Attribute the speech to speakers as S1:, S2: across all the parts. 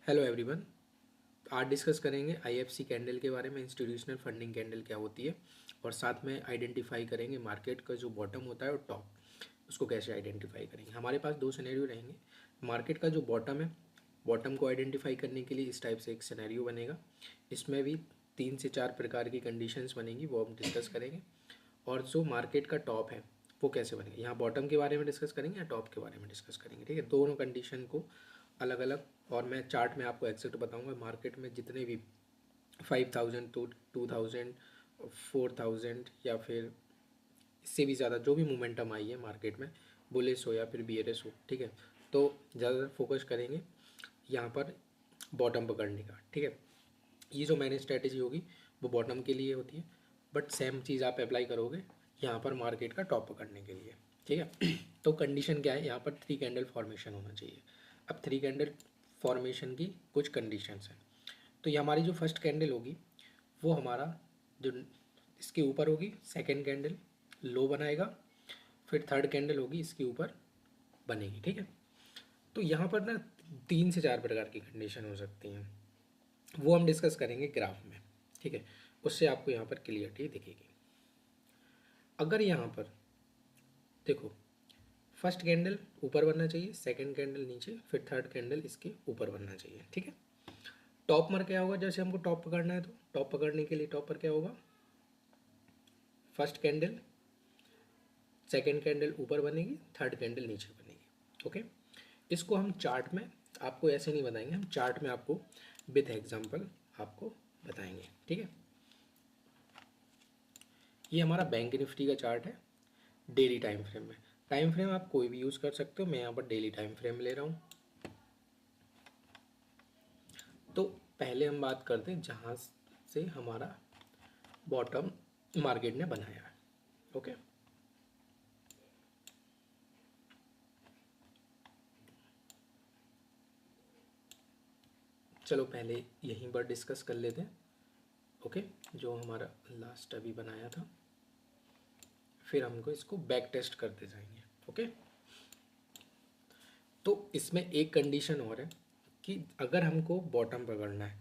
S1: Hello everyone. आज discuss करेंगे IFC candle के बारे में, इंस्टीट्यूशनल फंडिंग कैंडल क्या होती है, और साथ में आइडेंटिफाई करेंगे मार्केट का जो बॉटम होता है और टॉप, उसको कैसे आइडेंटिफाई करेंगे। हमारे पास दो सिनेरियो रहेंगे। मार्केट का जो बॉटम है, बॉटम को आइडेंटिफाई करने के लिए इस टाइप से एक सिनेरियो बनेगा। इसमें भी 3 से 4 प्रकार की कंडीशंस बनेंगी, वो हम डिस्कस करेंगे। और जो मार्केट का टॉप है वो कैसे बनेगा, यहाँ बॉटम के बारे में डिस्कस करेंगे या टॉप के बारे में डिस्कस करेंगे। ठीक है, दोनों कंडीशन को अलग अलग, और मैं चार्ट में आपको एग्जैक्ट बताऊंगा। मार्केट में जितने भी 5000 तो 2000 4000 या फिर इससे भी ज़्यादा जो भी मोमेंटम आई है मार्केट में, बुलिश हो या फिर बियरिश हो, ठीक है, तो ज़्यादातर फोकस करेंगे यहाँ पर बॉटम पकड़ने का। ठीक है, ये जो मैंने स्ट्रेटेजी होगी वो बॉटम के लिए होती है, बट सेम चीज़ आप अप्लाई करोगे यहाँ पर मार्केट का टॉप पकड़ने के लिए। ठीक है, तो कंडीशन क्या है, यहाँ पर 3 कैंडल फॉर्मेशन होना चाहिए। अब 3 कैंडल फॉर्मेशन की कुछ कंडीशंस हैं। तो ये हमारी जो फर्स्ट कैंडल होगी वो हमारा जो इसके ऊपर होगी, सेकेंड कैंडल लो बनाएगा, फिर थर्ड कैंडल होगी इसके ऊपर बनेगी। ठीक है, तो यहाँ पर ना 3 से 4 प्रकार की कंडीशन हो सकती हैं, वो हम डिस्कस करेंगे ग्राफ में। ठीक है, उससे आपको यहाँ पर क्लियरिटी दिखेगी। अगर यहाँ पर देखो, फर्स्ट कैंडल ऊपर बनना चाहिए, सेकंड कैंडल नीचे, फिर थर्ड कैंडल इसके ऊपर बनना चाहिए। ठीक है, टॉप पर क्या होगा, जैसे हमको टॉप पकड़ना है तो टॉप पकड़ने के लिए टॉप पर क्या होगा, फर्स्ट कैंडल, सेकंड कैंडल ऊपर बनेगी, थर्ड कैंडल नीचे बनेगी। ओके, इसको हम चार्ट में आपको ऐसे नहीं बताएंगे, हम चार्ट में आपको विथ एग्जांपल आपको बताएंगे। ठीक है, ये हमारा बैंक निफ्टी का चार्ट है डेली टाइम फ्रेम में। टाइम फ्रेम आप कोई भी यूज़ कर सकते हो, मैं यहाँ पर डेली टाइम फ्रेम ले रहा हूँ। तो पहले हम बात करते हैं जहाँ से हमारा बॉटम मार्केट ने बनाया है। ओके, चलो पहले यहीं पर डिस्कस कर लेते हैं। ओके, जो हमारा लास्ट अभी बनाया था, फिर हमको इसको बैक टेस्ट करते जाएंगे। ओके, तो इसमें एक कंडीशन और है कि अगर हमको बॉटम पकड़ना है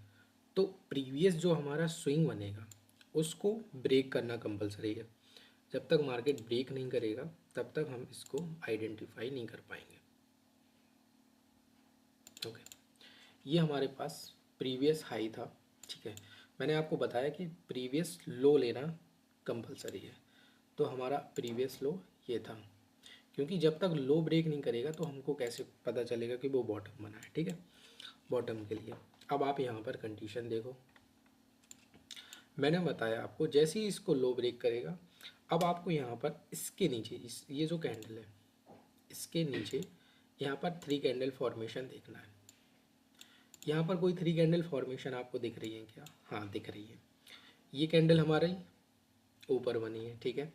S1: तो प्रीवियस जो हमारा स्विंग बनेगा उसको ब्रेक करना कंपलसरी है। जब तक मार्केट ब्रेक नहीं करेगा तब तक हम इसको आइडेंटिफाई नहीं कर पाएंगे। ओके, ये हमारे पास प्रीवियस हाई था। ठीक है, मैंने आपको बताया कि प्रीवियस लो लेना कंपलसरी है, तो हमारा प्रीवियस लो ये था, क्योंकि जब तक लो ब्रेक नहीं करेगा तो हमको कैसे पता चलेगा कि वो बॉटम बना है। ठीक है, बॉटम के लिए अब आप यहाँ पर कंडीशन देखो, मैंने बताया आपको जैसे ही इसको लो ब्रेक करेगा, अब आपको यहाँ पर इसके नीचे ये जो कैंडल है इसके नीचे यहाँ पर 3 कैंडल फॉर्मेशन देखना है। यहाँ पर कोई 3 कैंडल फॉर्मेशन आपको दिख रही है क्या? हाँ दिख रही है। ये कैंडल हमारी ऊपर बनी है। ठीक है,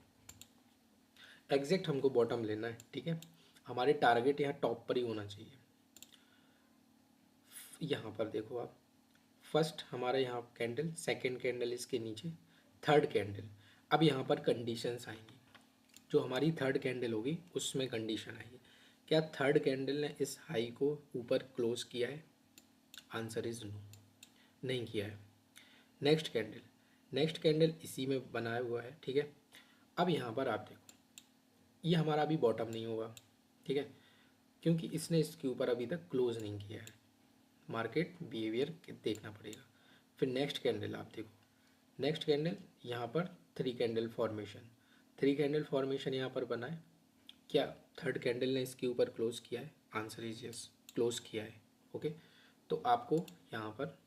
S1: एग्जैक्ट हमको बॉटम लेना है। ठीक है, हमारे टारगेट यहाँ टॉप पर ही होना चाहिए। यहाँ पर देखो आप, फर्स्ट हमारा यहाँ कैंडल, सेकंड कैंडल इसके नीचे, थर्ड कैंडल। अब यहाँ पर कंडीशंस आएंगी, जो हमारी थर्ड कैंडल होगी उसमें कंडीशन आएगी। क्या थर्ड कैंडल ने इस हाई को ऊपर क्लोज किया है? आंसर इज नो, नहीं किया है। नेक्स्ट कैंडल, नेक्स्ट कैंडल इसी में बनाया हुआ है। ठीक है, अब यहाँ पर आप देखो, ये हमारा अभी बॉटम नहीं होगा। ठीक है, क्योंकि इसने इसके ऊपर अभी तक क्लोज नहीं किया है, मार्केट बिहेवियर देखना पड़ेगा। फिर नेक्स्ट कैंडल आप देखो, नेक्स्ट कैंडल यहाँ पर 3 कैंडल फॉर्मेशन, 3 कैंडल फॉर्मेशन यहाँ पर बना है। क्या थर्ड कैंडल ने इसके ऊपर क्लोज किया है? आंसर इज यस, क्लोज किया है। ओके, तो आपको यहाँ पर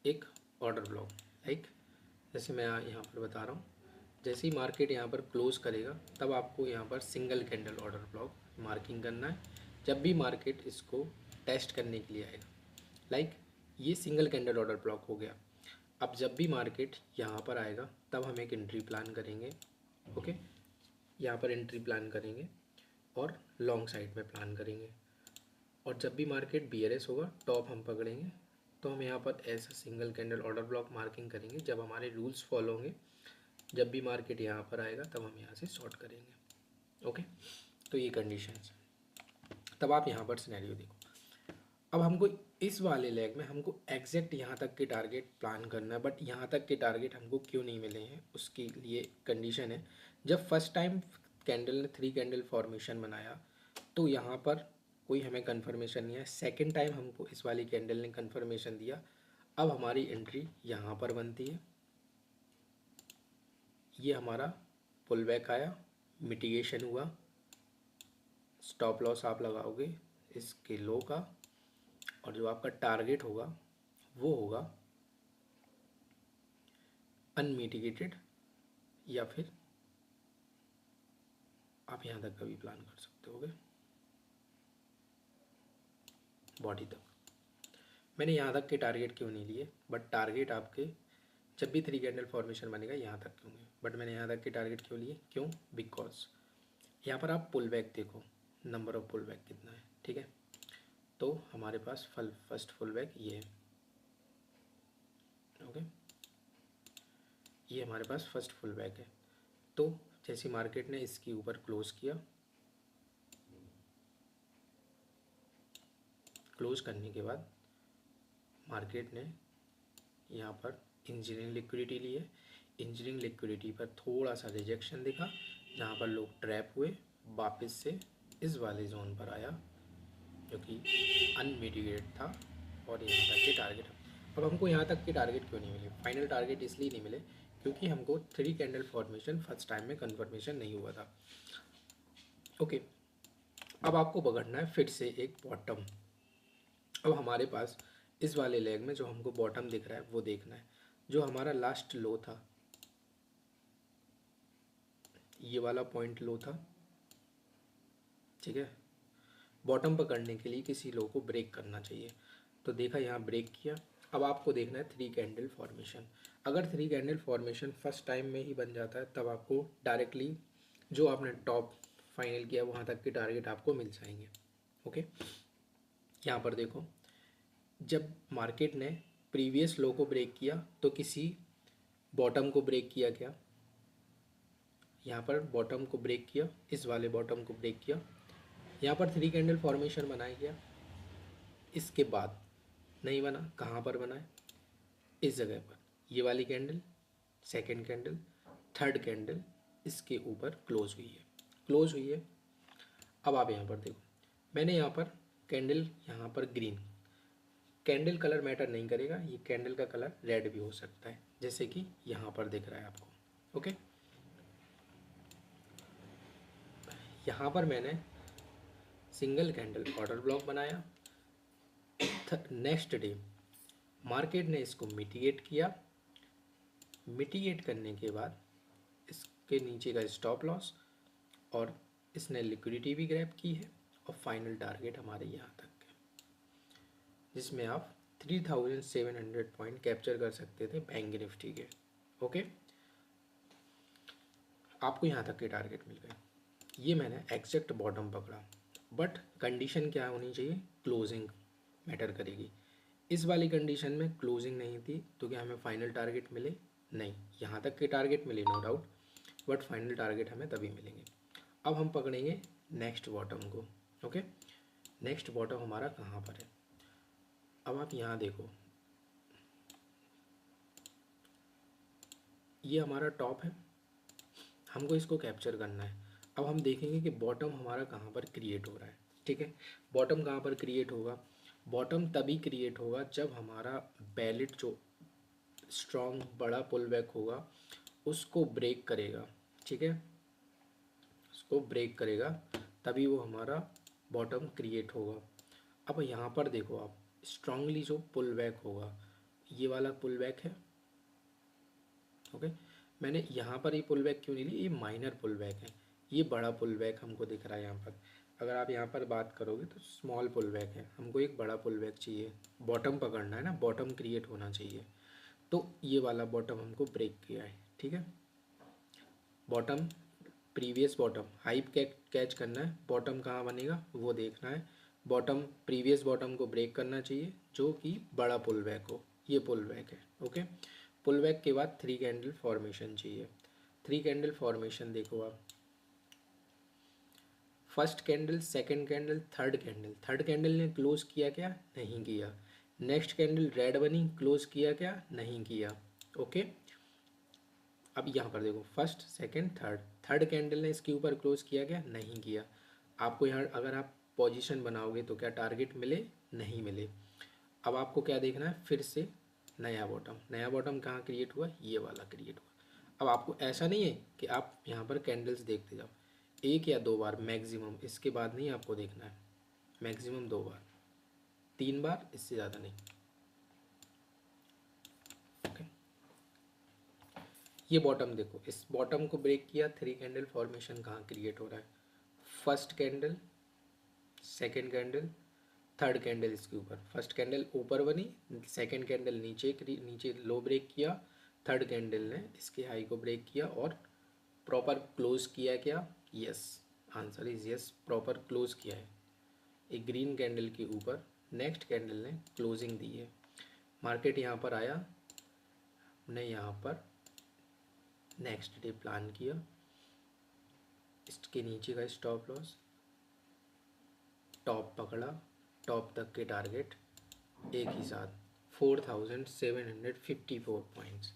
S1: एक ऑर्डर ब्लॉक, लाइक जैसे मैं यहाँ पर बता रहा हूँ, जैसे ही मार्केट यहाँ पर क्लोज करेगा तब आपको यहाँ पर single candle order block marking करना है। जब भी मार्केट इसको टेस्ट करने के लिए आएगा, लाइक ये सिंगल कैंडल ऑर्डर ब्लॉक हो गया। अब जब भी मार्केट यहाँ पर आएगा तब हम एक एंट्री प्लान करेंगे। ओके, यहाँ पर एंट्री प्लान करेंगे और लॉन्ग साइड में प्लान करेंगे। और जब भी मार्केट बियरिश होगा, टॉप हम पकड़ेंगे, तो हम यहाँ पर ऐसा single candle order block marking करेंगे। जब हमारे रूल्स फॉलो होंगे जब भी मार्केट यहाँ पर आएगा तब हम यहाँ से शॉर्ट करेंगे। ओके, तो ये कंडीशंस। तब आप यहाँ पर सिनेरियो देखो। अब हमको इस वाले लेग में हमको एग्जैक्ट यहाँ तक के टारगेट प्लान करना है, बट यहाँ तक के टारगेट हमको क्यों नहीं मिले हैं उसके लिए कंडीशन है। जब फर्स्ट टाइम कैंडल ने 3 कैंडल फॉर्मेशन बनाया तो यहाँ पर कोई हमें कंफर्मेशन नहीं है। सेकंड टाइम हमको इस वाली कैंडल ने कंफर्मेशन दिया। अब हमारी एंट्री यहाँ पर बनती है। ये हमारा पुल बैक आया, मिटिगेशन हुआ, स्टॉप लॉस आप लगाओगे इसके लो का, और जो आपका टारगेट होगा वो होगा अनमिटिगेटेड, या फिर आप यहाँ तक का भी प्लान कर सकते होगे, बॉडी तक। मैंने यहाँ तक के टारगेट क्यों नहीं लिए, बट टारगेट आपके जब भी 3 कैंडल फॉर्मेशन बनेगा यहाँ तक क्यों होंगे, बट मैंने यहाँ तक के टारगेट क्यों लिए, क्यों, बिकॉज यहाँ पर आप पुल बैक देखो, नंबर ऑफ पुल बैक कितना है, ठीक है। तो हमारे पास फर्स्ट पुल बैक ये है। ओके, ये हमारे पास फर्स्ट पुल बैक है। तो जैसे मार्केट ने इसके ऊपर क्लोज किया, क्लोज करने के बाद मार्केट ने यहाँ पर इंजीनियरिंग लिक्विडिटी ली है। इंजीनियरिंग लिक्विडिटी पर थोड़ा सा रिजेक्शन दिखा, जहाँ पर लोग ट्रैप हुए, वापस से इस वाले जोन पर आया जो कि अनमिटिगेटेड था, और यहाँ तक के टारगेट। अब हमको यहाँ तक के टारगेट क्यों नहीं मिले, फाइनल टारगेट इसलिए नहीं मिले क्योंकि हमको 3 कैंडल फॉर्मेशन फर्स्ट टाइम में कन्फर्मेशन नहीं हुआ था। ओके, अब आपको पकड़ना है फिर से एक बॉटम। अब हमारे पास इस वाले लेग में जो हमको बॉटम दिख रहा है वो देखना है। जो हमारा लास्ट लो था, ये वाला पॉइंट लो था, ठीक है। बॉटम पकड़ने के लिए किसी लो को ब्रेक करना चाहिए, तो देखा यहाँ ब्रेक किया। अब आपको देखना है 3 कैंडल फॉर्मेशन। अगर 3 कैंडल फॉर्मेशन फर्स्ट टाइम में ही बन जाता है तब आपको डायरेक्टली जो आपने टॉप फाइनल किया वहाँ तक के टारगेट आपको मिल जाएंगे। ओके, यहाँ पर देखो, जब मार्केट ने प्रीवियस लो को ब्रेक किया तो किसी बॉटम को ब्रेक किया क्या, यहाँ पर बॉटम को ब्रेक किया, इस वाले बॉटम को ब्रेक किया, यहाँ पर 3 कैंडल फॉर्मेशन बनाया गया। इसके बाद नहीं बना, कहाँ पर बना है, इस जगह पर, ये वाली candle, second candle, third candle इसके ऊपर क्लोज हुई है, क्लोज हुई है। अब आप यहाँ पर देखो, मैंने यहाँ पर कैंडल, यहाँ पर ग्रीन, कैंडल कलर मैटर नहीं करेगा, ये कैंडल का कलर रेड भी हो सकता है जैसे कि यहाँ पर दिख रहा है आपको। ओके, यहाँ पर मैंने सिंगल कैंडल ऑर्डर ब्लॉक बनाया। नेक्स्ट डे मार्केट ने इसको मिटिगेट किया, मिटिगेट करने के बाद इसके नीचे का स्टॉप लॉस, और इसने लिक्विडिटी भी ग्रैब की है, और फाइनल टारगेट हमारे यहाँ तक है, जिसमें आप 3700 पॉइंट कैप्चर कर सकते थे बैंक निफ्टी के। ओके, आपको यहाँ तक के टारगेट मिल गए। ये मैंने एग्जैक्ट बॉटम पकड़ा, बट कंडीशन क्या होनी चाहिए, क्लोजिंग मैटर करेगी। इस वाली कंडीशन में क्लोजिंग नहीं थी तो क्या हमें फाइनल टारगेट मिले, नहीं। यहाँ तक के टारगेट मिले no doubt, but final target हमें तभी मिलेंगे। अब हम पकड़ेंगे नेक्स्ट बॉटम को। ओके, नेक्स्ट बॉटम हमारा कहाँ पर है, अब आप यहाँ देखो, ये हमारा टॉप है, हमको इसको कैप्चर करना है। अब हम देखेंगे कि बॉटम हमारा कहाँ पर क्रिएट हो रहा है, ठीक है। बॉटम कहाँ पर क्रिएट होगा, बॉटम तभी क्रिएट होगा जब हमारा बैलेट जो स्ट्रॉन्ग बड़ा पुल बैक होगा उसको ब्रेक करेगा, ठीक है, उसको ब्रेक करेगा, तभी वो हमारा बॉटम क्रिएट होगा। अब यहाँ पर देखो आप, स्ट्रांगली जो पुल बैक होगा, ये वाला पुल बैक है। ओके, मैंने यहाँ पर ये पुल बैक क्यों नहीं ली, ये माइनर पुल बैक है, ये बड़ा पुल बैक हमको दिख रहा है यहाँ पर। अगर आप यहाँ पर बात करोगे तो स्मॉल पुल बैक है, हमको एक बड़ा पुल बैक चाहिए, बॉटम पकड़ना है ना, बॉटम क्रिएट होना चाहिए। तो ये वाला बॉटम हमको ब्रेक किया है, ठीक है। Bottom, previous bottom hype catch करना है, बॉटम कहाँ बनेगा वो देखना है। बॉटम प्रीवियस बॉटम को ब्रेक करना चाहिए जो कि बड़ा पुल बैक हो, ये पुल बैक है। ओके, पुल बैक के बाद 3 कैंडल फॉर्मेशन चाहिए। 3 कैंडल फॉर्मेशन देखो आप, first candle, second candle, third candle ने क्लोज किया क्या, नहीं किया। नेक्स्ट कैंडल रेड बनी, क्लोज किया क्या, नहीं किया। ओके, अब यहाँ पर देखो फर्स्ट सेकंड थर्ड कैंडल ने इसके ऊपर क्लोज किया क्या, नहीं किया। आपको यहाँ अगर आप पोजीशन बनाओगे तो क्या टारगेट मिले, नहीं मिले। अब आपको क्या देखना है, फिर से नया बॉटम कहाँ क्रिएट हुआ, ये वाला क्रिएट हुआ। अब आपको ऐसा नहीं है कि आप यहाँ पर कैंडल्स देखते जाओ, एक या दो बार मैक्सिमम, इसके बाद नहीं आपको देखना है, मैक्सिमम 2 बार 3 बार, इससे ज़्यादा नहीं। ओके, ये बॉटम देखो, इस बॉटम को ब्रेक किया, 3 कैंडल फॉर्मेशन कहाँ क्रिएट हो रहा है, first candle, second candle, third candle इसके ऊपर। फर्स्ट कैंडल ऊपर बनी, सेकेंड कैंडल नीचे लो ब्रेक किया, थर्ड कैंडल ने इसके हाई को ब्रेक किया और प्रॉपर क्लोज किया क्या, yes, answer is yes, proper close किया है एक ग्रीन कैंडल के ऊपर। नेक्स्ट कैंडल ने क्लोजिंग दी है, मार्केट यहाँ पर आया, हमने यहाँ पर नेक्स्ट डे प्लान किया, इसके नीचे का स्टॉप लॉस, टॉप पकड़ा, टॉप तक के टारगेट एक ही साथ 4754 पॉइंट्स,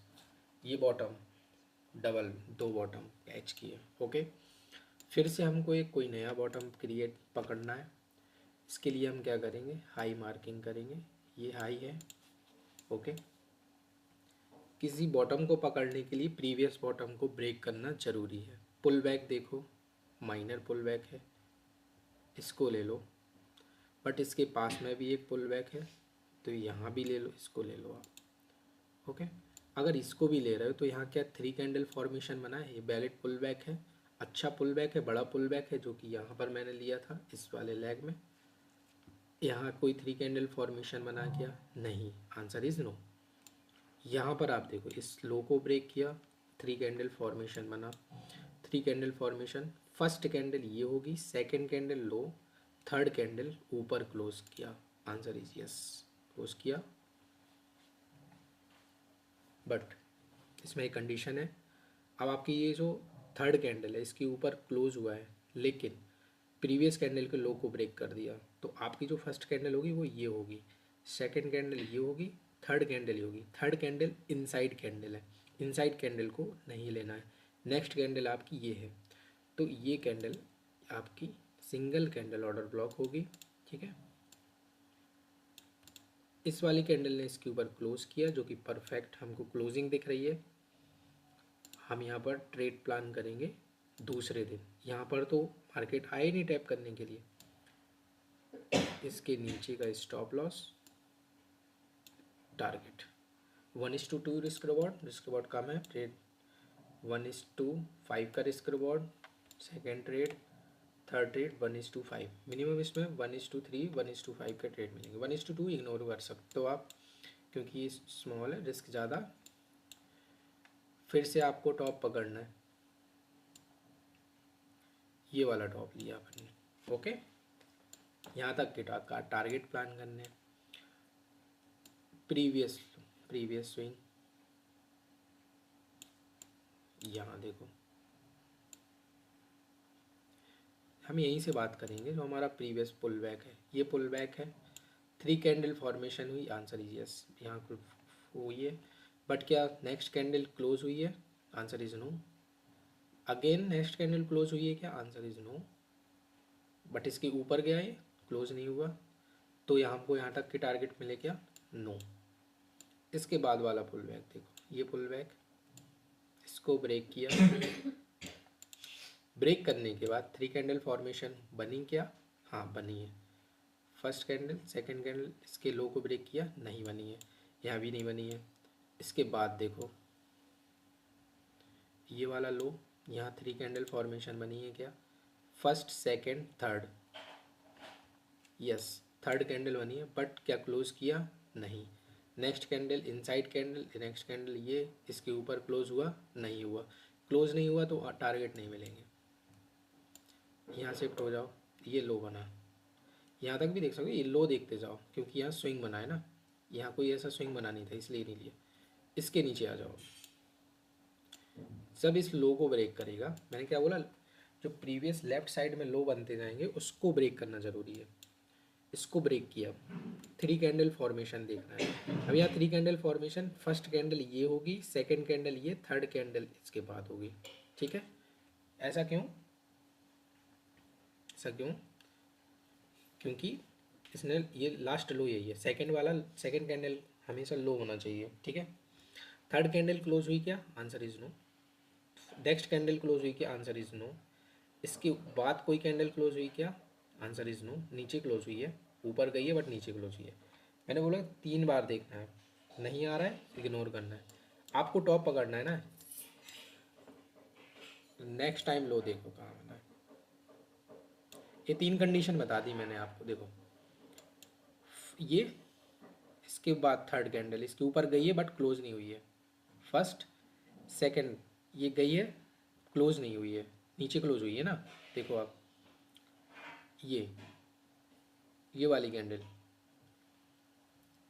S1: ये बॉटम डबल 2 बॉटम कैच किए। ओके, फिर से हमको एक कोई नया बॉटम क्रिएट पकड़ना है, इसके लिए हम क्या करेंगे, हाई मार्किंग करेंगे, ये हाई है। ओके, किसी बॉटम को पकड़ने के लिए प्रीवियस बॉटम को ब्रेक करना ज़रूरी है। पुल बैक देखो, माइनर पुल बैक है, इसको ले लो, बट इसके पास में भी एक पुल बैक है तो यहाँ भी ले लो, इसको ले लो आप। ओके, अगर इसको भी ले रहे हो तो यहाँ क्या 3 कैंडल फॉर्मेशन बना है, ये वैलिड पुल बैक है, अच्छा पुल बैक है, बड़ा पुल बैक है, जो कि यहाँ पर मैंने लिया था इस वाले लेग में। यहाँ कोई 3 कैंडल फॉर्मेशन बना क्या, नहीं, आंसर इज नो। यहाँ पर आप देखो इस लो को ब्रेक किया, 3 कैंडल फॉर्मेशन बना, 3 कैंडल फॉर्मेशन, फर्स्ट कैंडल ये होगी, सेकेंड कैंडल लो, थर्ड कैंडल ऊपर क्लोज किया, आंसर इज यस, क्लोज किया। बट इसमें एक कंडीशन है, अब आपकी ये जो थर्ड कैंडल है इसके ऊपर क्लोज हुआ है, लेकिन प्रीवियस कैंडल के लो को ब्रेक कर दिया, तो आपकी जो फर्स्ट कैंडल होगी वो ये होगी, सेकंड कैंडल ये होगी, थर्ड कैंडल ये होगी। थर्ड कैंडल इनसाइड कैंडल है, इनसाइड कैंडल को नहीं लेना है। नेक्स्ट कैंडल आपकी ये है, तो ये कैंडल आपकी सिंगल कैंडल ऑर्डर ब्लॉक होगी। ठीक है, इस वाली कैंडल ने इसके ऊपर क्लोज किया, जो कि परफेक्ट हमको क्लोजिंग दिख रही है। हम यहाँ पर ट्रेड प्लान करेंगे दूसरे दिन, यहाँ पर तो मार्केट आए नहीं टैप करने के लिए, इसके नीचे का stop loss, target 1:2 risk reward कम है, ट्रेड 1:5 का risk reward, second trade, third trade 1:5, minimum इसमें 1:3 1:5 के ट्रेड मिलेंगे। 1:2 इग्नोर कर सकते हो आप, क्योंकि ये स्मॉल है, रिस्क ज़्यादा। फिर से आपको टॉप पकड़ना है, ये वाला टॉप लिया अपन ने। ओके, यहाँ तक के टारगेट प्लान करने, प्रीवियस स्विंग, यहाँ देखो हम यहीं से बात करेंगे, जो हमारा प्रीवियस पुल बैक है, ये पुल बैक है, 3 कैंडल फॉर्मेशन हुई, आंसर इज यस, यहाँ हुई है, बट क्या नेक्स्ट कैंडल क्लोज हुई है, answer is no. Again next candle close हुई है क्या, आंसर इज नो, बट इसके ऊपर गया है, क्लोज नहीं हुआ, तो यहाँ हमको यहाँ तक के टारगेट मिले क्या, नो। इसके बाद वाला पुल बैक देखो, ये पुल बैक, इसको ब्रेक किया, ब्रेक करने के बाद 3 कैंडल फॉर्मेशन बनी क्या, हाँ बनी है। फर्स्ट कैंडल, सेकंड कैंडल, इसके लो को ब्रेक किया, नहीं बनी है, यहाँ भी नहीं बनी है। इसके बाद देखो ये वाला लो, यहाँ 3 कैंडल फॉर्मेशन बनी है क्या, first second third, yes, third candle बनी है, बट क्या क्लोज किया, नहीं। Next candle inside candle, next candle ये इसके ऊपर क्लोज हुआ, नहीं हुआ, क्लोज नहीं हुआ तो टारगेट नहीं मिलेंगे। यहाँ शिफ्ट हो जाओ, ये लो बना, यहाँ तक भी देख सकते हो, ये लो देखते जाओ, क्योंकि यहाँ स्विंग बना है ना, यहाँ कोई ऐसा स्विंग बना नहीं था इसलिए नहीं लिया। इसके नीचे आ जाओ, जब इस लो को ब्रेक करेगा, मैंने क्या बोला, जो प्रीवियस लेफ्ट साइड में लो बनते जाएंगे उसको ब्रेक करना ज़रूरी है। इसको ब्रेक किया, 3 कैंडल फॉर्मेशन देखना है। अब यहाँ 3 कैंडल फॉर्मेशन, फर्स्ट कैंडल ये होगी, सेकंड कैंडल ये, थर्ड कैंडल इसके बाद होगी, ठीक है। ऐसा क्यों, ऐसा क्यों, क्योंकि इसने ये लास्ट लो यही है, सेकंड वाला, सेकंड कैंडल हमेशा लो होना चाहिए, ठीक है। थर्ड कैंडल क्लोज हुई क्या, answer is no. Next candle close हुई क्या, आंसर इज नो। इसके बाद कोई कैंडल क्लोज हुई क्या, आंसर इज नो। नीचे क्लोज हुई है, ऊपर गई है बट नीचे क्लोज हुई है। मैंने बोला 3 बार देखना है, नहीं आ रहा है इग्नोर करना है, आपको टॉप पकड़ना है ना। नेक्स्ट टाइम लो देखो कहाँ बना है। ये 3 कंडीशन बता दी मैंने आपको, देखो ये, इसके बाद थर्ड कैंडल इसके ऊपर गई है बट क्लोज नहीं हुई है, फर्स्ट सेकंड ये गई है क्लोज नहीं हुई है, नीचे क्लोज हुई है ना, देखो आप ये वाली कैंडल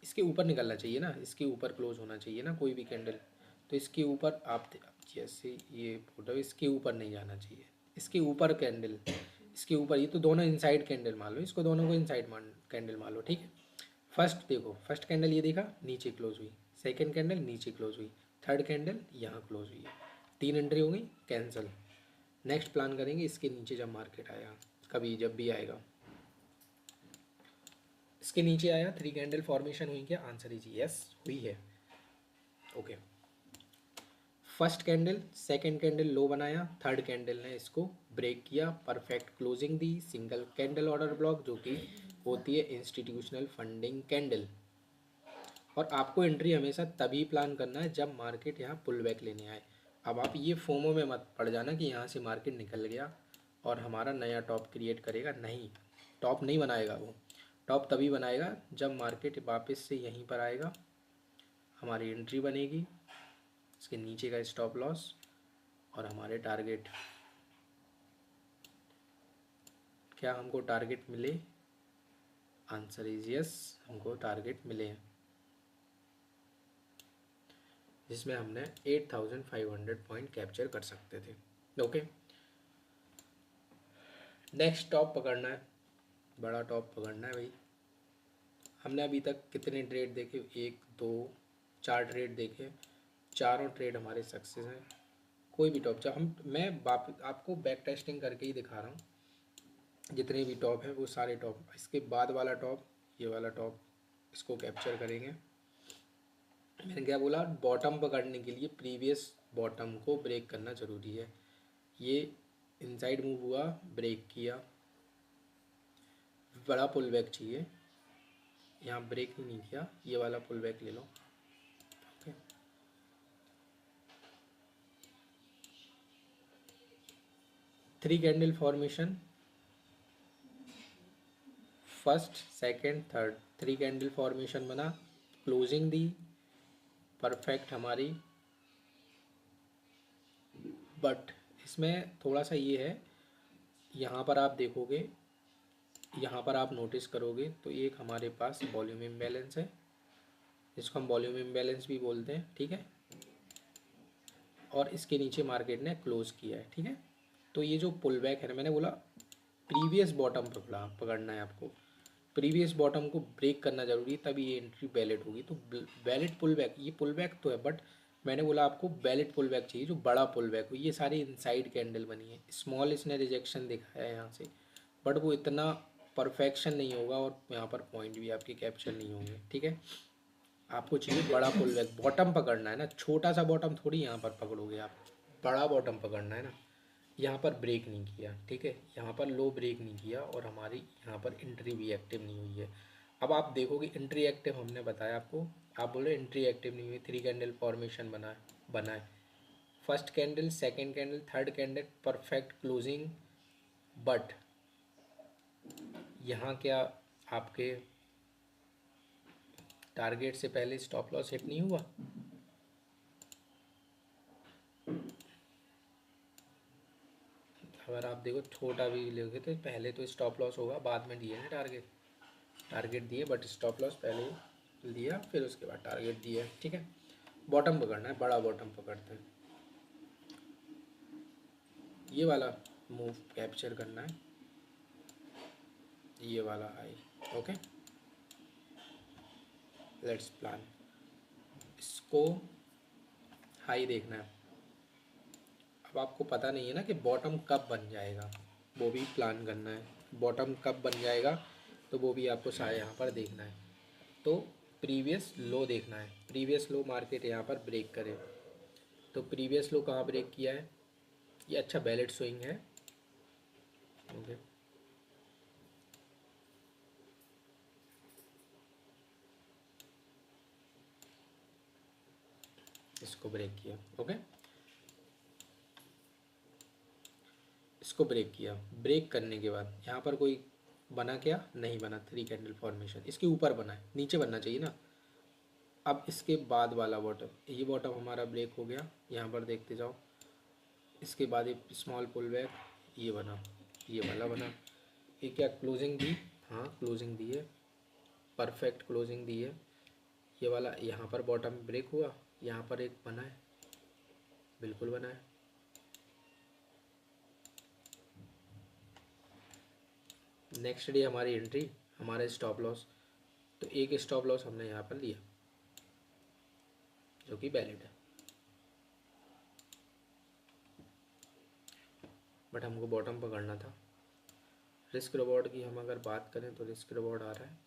S1: इसके ऊपर निकलना चाहिए ना, इसके ऊपर क्लोज होना चाहिए ना कोई भी कैंडल, तो इसके ऊपर आप जैसे ये फोटो, इसके ऊपर नहीं जाना चाहिए, इसके ऊपर कैंडल, इसके ऊपर, ये तो दोनों इनसाइड कैंडल मान लो, इसको दोनों को इनसाइड कैंडल मान लो, ठीक है। फर्स्ट देखो, फर्स्ट कैंडल ये देखा नीचे क्लोज हुई, सेकंड कैंडल नीचे क्लोज हुई, थर्ड कैंडल यहाँ क्लोज हुई है, 3 एंट्री हो गई, कैंसिल। नेक्स्ट प्लान करेंगे इसके नीचे जब मार्केट आया, कभी जब भी आएगा, इसके नीचे आया, 3 कैंडल फॉर्मेशन हुई क्या, आंसर इज यस, हुई है, okay. First candle second candle low बनाया, थर्ड कैंडल ने इसको ब्रेक किया, परफेक्ट क्लोजिंग दी, सिंगल कैंडल ऑर्डर ब्लॉक, जो कि होती है इंस्टीट्यूशनल फंडिंग कैंडल। और आपको एंट्री हमेशा तभी प्लान करना है जब मार्केट यहाँ पुल बैक लेने आए। अब आप ये फोमो में मत पड़ जाना कि यहाँ से मार्केट निकल गया और हमारा नया टॉप क्रिएट करेगा, नहीं, टॉप नहीं बनाएगा वो। टॉप तभी बनाएगा जब मार्केट वापस से यहीं पर आएगा, हमारी एंट्री बनेगी, इसके नीचे का स्टॉप लॉस और हमारे टारगेट। क्या हमको टारगेट मिले, आंसर इज यस, हमको टारगेट मिले हैं, जिसमें हमने 8500 पॉइंट कैप्चर कर सकते थे, ओके। नेक्स्ट टॉप पकड़ना है, बड़ा टॉप पकड़ना है भाई। हमने अभी तक कितने ट्रेड देखे, 1 2 4 ट्रेड देखे, चारों ट्रेड हमारे सक्सेस हैं। कोई भी टॉप, जब हम, मैं आपको बैक टेस्टिंग करके ही दिखा रहा हूँ, जितने भी टॉप हैं वो सारे टॉप, इसके बाद वाला टॉप, ये वाला टॉप, इसको कैप्चर करेंगे। मैंने क्या बोला, बॉटम पकड़ने के लिए प्रीवियस बॉटम को ब्रेक करना ज़रूरी है। ये इनसाइड मूव हुआ, ब्रेक किया, बड़ा पुल बैक चाहिए, यहाँ ब्रेक ही नहीं किया, ये वाला पुल बैक ले लो, okay. 3 candle formation, first second third, 3 candle formation बना, क्लोजिंग दी, परफेक्ट हमारी, बट इसमें थोड़ा सा ये है, यहाँ पर आप देखोगे, यहाँ पर आप नोटिस करोगे तो एक हमारे पास वॉल्यूम इम्बैलेंस है, जिसको हम वॉल्यूम इम्बैलेंस भी बोलते हैं, ठीक है। और इसके नीचे मार्केट ने क्लोज किया है, ठीक है। तो ये जो पुल बैक है ना, मैंने बोला प्रीवियस बॉटम पकड़ना है आपको, प्रीवियस बॉटम को ब्रेक करना जरूरी है, तभी ये एंट्री वैलिड होगी। तो वैलिड पुल बैक, ये पुल बैक तो है, बट मैंने बोला आपको वैलिड पुल बैक चाहिए जो बड़ा पुल बैक हो। ये सारी इनसाइड कैंडल बनी है, स्मॉल इसने रिजेक्शन दिखाया है यहाँ से, बट वो इतना परफेक्शन नहीं होगा और यहाँ पर पॉइंट भी आपके कैप्चर नहीं होंगे, ठीक है। आपको चाहिए बड़ा पुल बैक, बॉटम पकड़ना है ना, छोटा सा बॉटम थोड़ी यहाँ पर पकड़ोगे आप, बड़ा बॉटम पकड़ना है ना। यहाँ पर ब्रेक नहीं किया, ठीक है, यहाँ पर लो ब्रेक नहीं किया और हमारी यहाँ पर एंट्री भी एक्टिव नहीं हुई है। अब आप देखोगे एंट्री एक्टिव, हमने बताया आपको, आप बोले एंट्री एक्टिव नहीं हुई, 3 कैंडल फॉर्मेशन बना है, first candle second candle third candle perfect closing, but यहाँ क्या आपके टारगेट से पहले स्टॉप लॉस हिट नहीं हुआ। अगर आप देखो छोटा भी लोगे तो पहले तो स्टॉप लॉस होगा, बाद में दिए ना टारगेट, टारगेट दिए बट स्टॉप लॉस पहले दिया, फिर उसके बाद टारगेट दिया, ठीक है। बॉटम पकड़ना है, बड़ा बॉटम पकड़ते हैं। ये वाला मूव कैप्चर करना है, ये वाला हाई। ओके, लेट्स प्लान, इसको हाई देखना है। अब आपको पता नहीं है ना कि बॉटम कब बन जाएगा, वो भी प्लान करना है। बॉटम कब बन जाएगा तो वो भी आपको शायद यहाँ पर देखना है। तो प्रीवियस लो देखना है, प्रीवियस लो मार्केट यहाँ पर ब्रेक करे। तो प्रीवियस लो कहाँ ब्रेक किया है, ये अच्छा बैलेट स्विंग है। ओके, इसको ब्रेक किया। ओके, इसको ब्रेक किया। ब्रेक करने के बाद यहाँ पर कोई बना, क्या नहीं बना, 3 कैंडल फॉर्मेशन इसके ऊपर बना है, नीचे बनना चाहिए ना। अब इसके बाद वाला बॉटम, ये बॉटम हमारा ब्रेक हो गया, यहाँ पर देखते जाओ। इसके बाद एक स्मॉल पुल बैक, ये बना, ये वाला बना। ये क्या क्लोजिंग दी, हाँ क्लोजिंग दी है, परफेक्ट क्लोजिंग दी है। ये वाला यहाँ पर बॉटम ब्रेक हुआ, यहाँ पर एक बना है, बिल्कुल बना है। नेक्स्ट डे हमारी एंट्री, हमारा स्टॉप लॉस, तो एक स्टॉप लॉस हमने यहाँ पर लिया जो कि वैलिड है, बट हमको बॉटम पकड़ना था। रिस्क रिवॉर्ड की हम अगर बात करें तो रिस्क रिवॉर्ड आ रहा है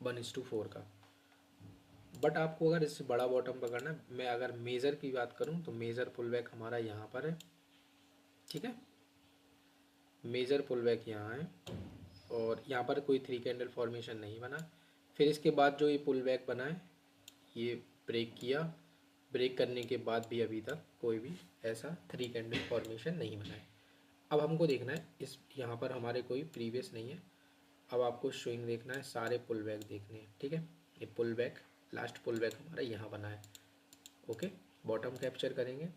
S1: 1:4 का। बट आपको अगर इससे बड़ा बॉटम पकड़ना है, मैं अगर मेज़र की बात करूं तो मेज़र पुल बैक हमारा यहाँ पर है, ठीक है। मेजर पुल बैक यहाँ है और यहाँ पर कोई 3 कैंडल फॉर्मेशन नहीं बना। फिर इसके बाद जो ये पुल बैक बना है, ये ब्रेक किया, ब्रेक करने के बाद भी अभी तक कोई भी ऐसा 3 कैंडल फॉर्मेशन नहीं बना है। अब हमको देखना है, इस यहाँ पर हमारे कोई प्रीवियस नहीं है। अब आपको स्विंग देखना है, सारे पुल बैक देखने हैं, ठीक है। ये pull back, last pull back हमारा यहाँ बना है। ओके, बॉटम कैप्चर करेंगे।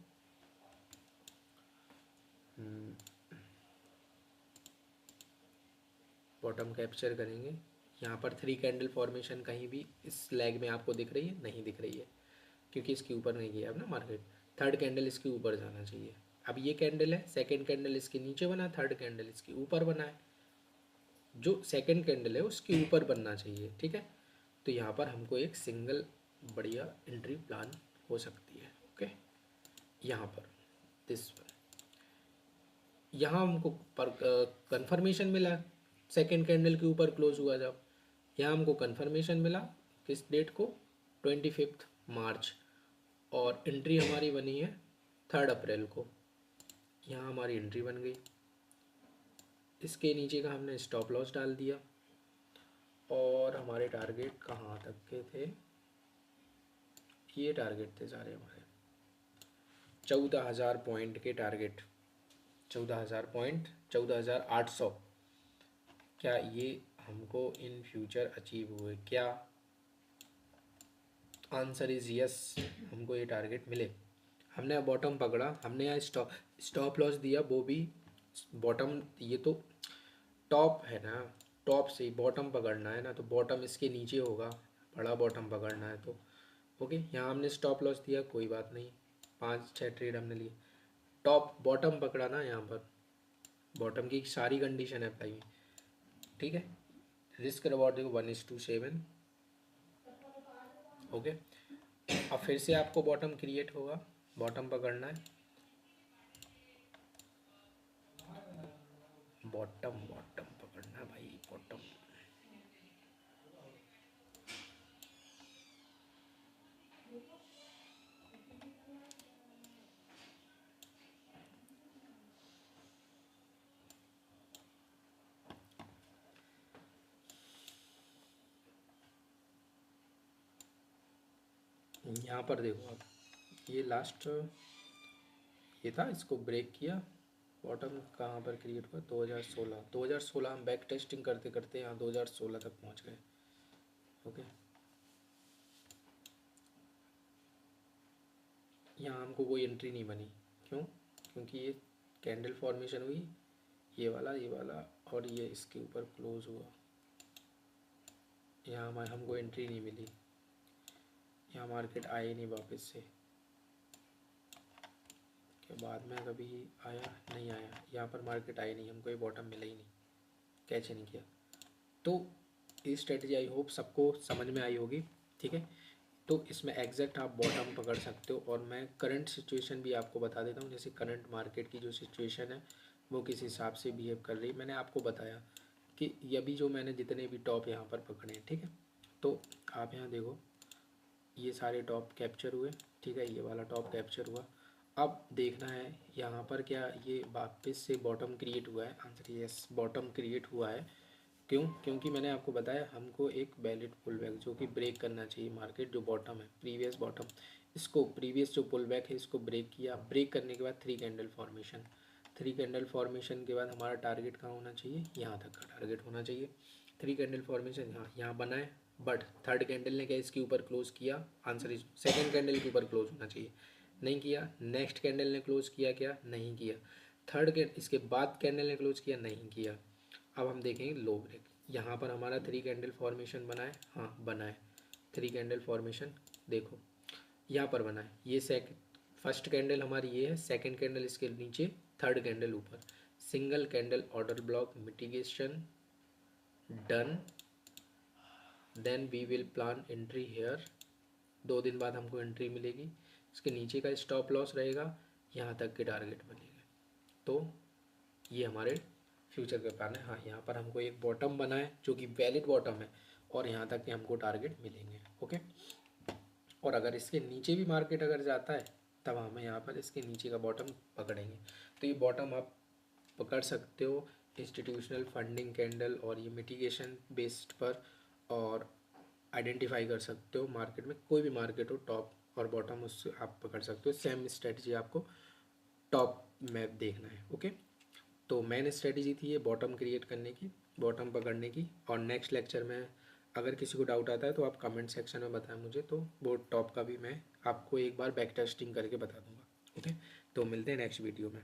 S1: बॉटम कैप्चर करेंगे। यहाँ पर 3 कैंडल फॉर्मेशन कहीं भी इस लेग में आपको दिख रही है, नहीं दिख रही है, क्योंकि इसके ऊपर नहीं गया अब ना मार्केट। थर्ड कैंडल इसके ऊपर जाना चाहिए। अब ये कैंडल है, सेकंड कैंडल इसके नीचे बना, थर्ड कैंडल इसके ऊपर बना है। जो सेकंड कैंडल है उसके ऊपर बनना चाहिए, ठीक है। तो यहाँ पर हमको एक सिंगल बढ़िया एंट्री प्लान हो सकती है। ओके, यहाँ पर दिस वन, यहाँ हमको पर कंफर्मेशन मिला, सेकंड कैंडल के ऊपर क्लोज हुआ जब, यहाँ हमको कंफर्मेशन मिला किस डेट को, 25 मार्च, और एंट्री हमारी बनी है 3 अप्रैल को। यहाँ हमारी एंट्री बन गई, इसके नीचे का हमने स्टॉप लॉस डाल दिया और हमारे टारगेट कहाँ तक के थे, ये टारगेट थे सारे हमारे 14,000 पॉइंट के टारगेट, 14,000 पॉइंट, 14,800। क्या ये हमको इन फ्यूचर अचीव हुए क्या? आंसर इज़ यस, हमको ये टारगेट मिले। हमने बॉटम पकड़ा, हमने यहाँ स्टॉप लॉस दिया, वो भी बॉटम, ये तो टॉप है ना, टॉप से ही बॉटम पकड़ना है ना, तो बॉटम इसके नीचे होगा, बड़ा बॉटम पकड़ना है तो। ओके, यहाँ हमने स्टॉप लॉस दिया, कोई बात नहीं, 5-6 ट्रेड हमने लिए। टॉप बॉटम पकड़ा ना, यहाँ पर बॉटम की सारी कंडीशन अप्लाई हुई, ठीक है। रिस्क रिवॉर्ड देखो 1:7। ओके, अब फिर से आपको बॉटम क्रिएट होगा, बॉटम पकड़ना है, बॉटम बॉटम पकड़ना है भाई, बॉटम। यहाँ पर देखो आप, ये लास्ट ये था, इसको ब्रेक किया, बॉटम कहाँ पर क्रिएट हुआ, 2016 हम बैक टेस्टिंग करते करते यहाँ 2016 तक पहुँच गए। ओके, यहाँ हमको कोई एंट्री नहीं बनी, क्यों? क्योंकि ये कैंडल फॉर्मेशन हुई, ये वाला और ये इसके ऊपर क्लोज हुआ, यहाँ हमको एंट्री नहीं मिली, यहाँ मार्केट आए नहीं वापस से। के बाद में कभी आया नहीं आया, यहाँ पर मार्केट आई नहीं, हमको ये बॉटम मिला ही नहीं, कैच नहीं किया। तो ये स्ट्रेटजी आई होप सबको समझ में आई होगी, ठीक है। तो इसमें एग्जैक्ट आप बॉटम पकड़ सकते हो, और मैं करंट सिचुएशन भी आपको बता देता हूँ, जैसे करंट मार्केट की जो सिचुएशन है वो किस हिसाब से बिहेव कर रही है। मैंने आपको बताया कि ये अभी जो मैंने जितने भी टॉप यहाँ पर पकड़े हैं, ठीक है, तो आप यहाँ देखो ये सारे टॉप कैप्चर हुए, ठीक है, ये वाला टॉप कैप्चर हुआ। अब देखना है यहाँ पर क्या ये वापस से बॉटम क्रिएट हुआ है, आंसर यस, बॉटम क्रिएट हुआ है। क्यों? क्योंकि मैंने आपको बताया हमको एक वैलिड पुल बैक जो कि ब्रेक करना चाहिए मार्केट, जो बॉटम है प्रीवियस बॉटम, इसको प्रीवियस जो पुल बैक है इसको ब्रेक किया। ब्रेक करने के बाद 3 कैंडल फॉर्मेशन, 3 कैंडल फॉर्मेशन के बाद हमारा टारगेट कहाँ होना चाहिए, यहाँ तक का टारगेट होना चाहिए। 3 कैंडल फॉर्मेशन यहाँ बनाए, बट थर्ड कैंडल ने क्या इसके ऊपर क्लोज किया, आंसर इज सेकेंड कैंडल के ऊपर क्लोज होना चाहिए, नहीं किया। नेक्स्ट कैंडल ने क्लोज किया क्या, नहीं किया। थर्ड कैंडल इसके बाद कैंडल ने क्लोज किया, नहीं किया। अब हम देखेंगे लो ब्रेक, यहाँ पर हमारा 3 कैंडल फॉर्मेशन बनाए, हाँ बनाए 3 कैंडल फॉर्मेशन, देखो यहाँ पर बनाए, ये फर्स्ट कैंडल हमारी ये है, सेकंड कैंडल इसके नीचे, थर्ड कैंडल ऊपर, single candle order block mitigation done, then we will plan entry here. 2 दिन बाद हमको एंट्री मिलेगी, इसके नीचे का स्टॉप लॉस रहेगा, यहाँ तक के टारगेट बनेगा। तो ये हमारे फ्यूचर के प्लान है। हाँ, यहाँ पर हमको एक बॉटम बना है जो कि वैलिड बॉटम है, और यहाँ तक के हमको टारगेट मिलेंगे, ओके। और अगर इसके नीचे भी मार्केट अगर जाता है तब हम यहाँ पर इसके नीचे का बॉटम पकड़ेंगे। तो ये बॉटम आप पकड़ सकते हो इंस्टीट्यूशनल फंडिंग कैंडल और ये मिटिगेशन बेस्ड पर, और आइडेंटिफाई कर सकते हो मार्केट में, कोई भी मार्केट हो टॉप और बॉटम उससे आप पकड़ सकते हो। सेम स्ट्रेटजी आपको टॉप में देखना है, ओके। तो मेन स्ट्रेटजी थी ये बॉटम क्रिएट करने की, बॉटम पकड़ने की। और नेक्स्ट लेक्चर में अगर किसी को डाउट आता है तो आप कमेंट सेक्शन में बताएं मुझे, तो वो टॉप का भी मैं आपको एक बार बैक टेस्टिंग करके बता दूंगा, ओके। तो मिलते हैं नेक्स्ट वीडियो में।